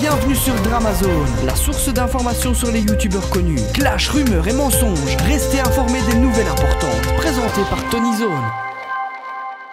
Bienvenue sur Dramazone, la source d'informations sur les youtubeurs connus. Clash, rumeurs et mensonges, restez informés des nouvelles importantes, présentées par Tonyzone.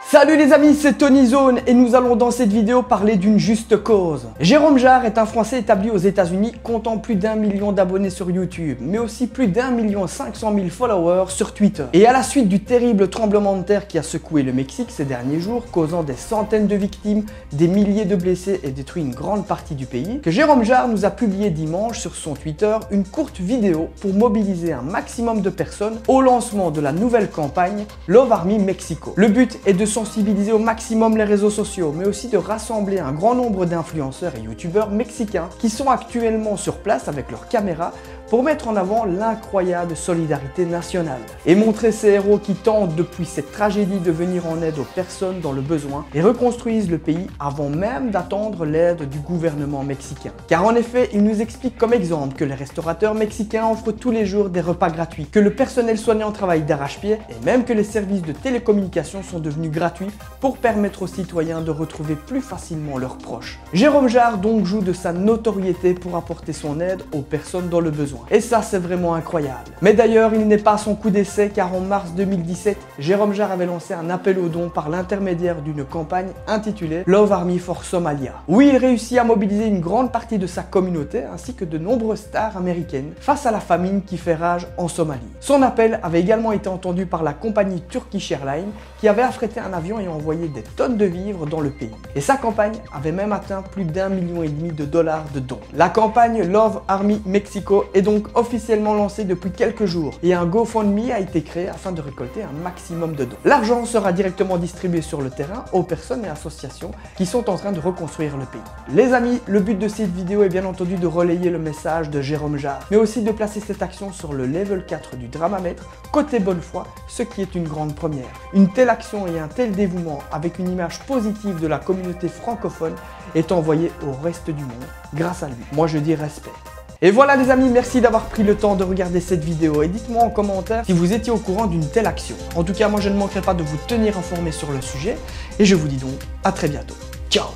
Salut les amis, c'est Tonyzone et nous allons dans cette vidéo parler d'une juste cause. Jérôme Jarre est un Français établi aux États-Unis comptant plus d'1 million d'abonnés sur YouTube, mais aussi plus d'1 500 000 followers sur Twitter. Et à la suite du terrible tremblement de terre qui a secoué le Mexique ces derniers jours, causant des centaines de victimes, des milliers de blessés et détruit une grande partie du pays, que Jérôme Jarre nous a publié dimanche sur son Twitter une courte vidéo pour mobiliser un maximum de personnes au lancement de la nouvelle campagne Love Army Mexico. Le but est de sensibiliser au maximum les réseaux sociaux, mais aussi de rassembler un grand nombre d'influenceurs et youtubeurs mexicains qui sont actuellement sur place avec leurs caméras pour mettre en avant l'incroyable solidarité nationale et montrer ces héros qui tentent depuis cette tragédie de venir en aide aux personnes dans le besoin et reconstruisent le pays avant même d'attendre l'aide du gouvernement mexicain. Car en effet, ils nous expliquent comme exemple que les restaurateurs mexicains offrent tous les jours des repas gratuits, que le personnel soignant travaille d'arrache-pied et même que les services de télécommunication sont devenus gratuits pour permettre aux citoyens de retrouver plus facilement leurs proches. Jérôme Jarre donc joue de sa notoriété pour apporter son aide aux personnes dans le besoin. Et ça, c'est vraiment incroyable. Mais d'ailleurs, il n'est pas à son coup d'essai car en mars 2017, Jérôme Jarre avait lancé un appel aux dons par l'intermédiaire d'une campagne intitulée Love Army for Somalia, où il réussit à mobiliser une grande partie de sa communauté ainsi que de nombreuses stars américaines face à la famine qui fait rage en Somalie. Son appel avait également été entendu par la compagnie Turkish Airlines qui avait affrété un avion et envoyé des tonnes de vivres dans le pays. Et sa campagne avait même atteint plus d'1,5 million de dollars de dons. La campagne Love Army Mexico est donc officiellement lancée depuis quelques jours et un GoFundMe a été créé afin de récolter un maximum de dons. L'argent sera directement distribué sur le terrain aux personnes et associations qui sont en train de reconstruire le pays. Les amis, le but de cette vidéo est bien entendu de relayer le message de Jérôme Jarre, mais aussi de placer cette action sur le level 4 du Dramamètre, côté bonne foi, ce qui est une grande première. Une telle action et un tel dévouement avec une image positive de la communauté francophone est envoyé au reste du monde grâce à lui. Moi je dis respect. Et voilà les amis, merci d'avoir pris le temps de regarder cette vidéo et dites-moi en commentaire si vous étiez au courant d'une telle action. En tout cas, moi je ne manquerai pas de vous tenir informé sur le sujet et je vous dis donc à très bientôt. Ciao!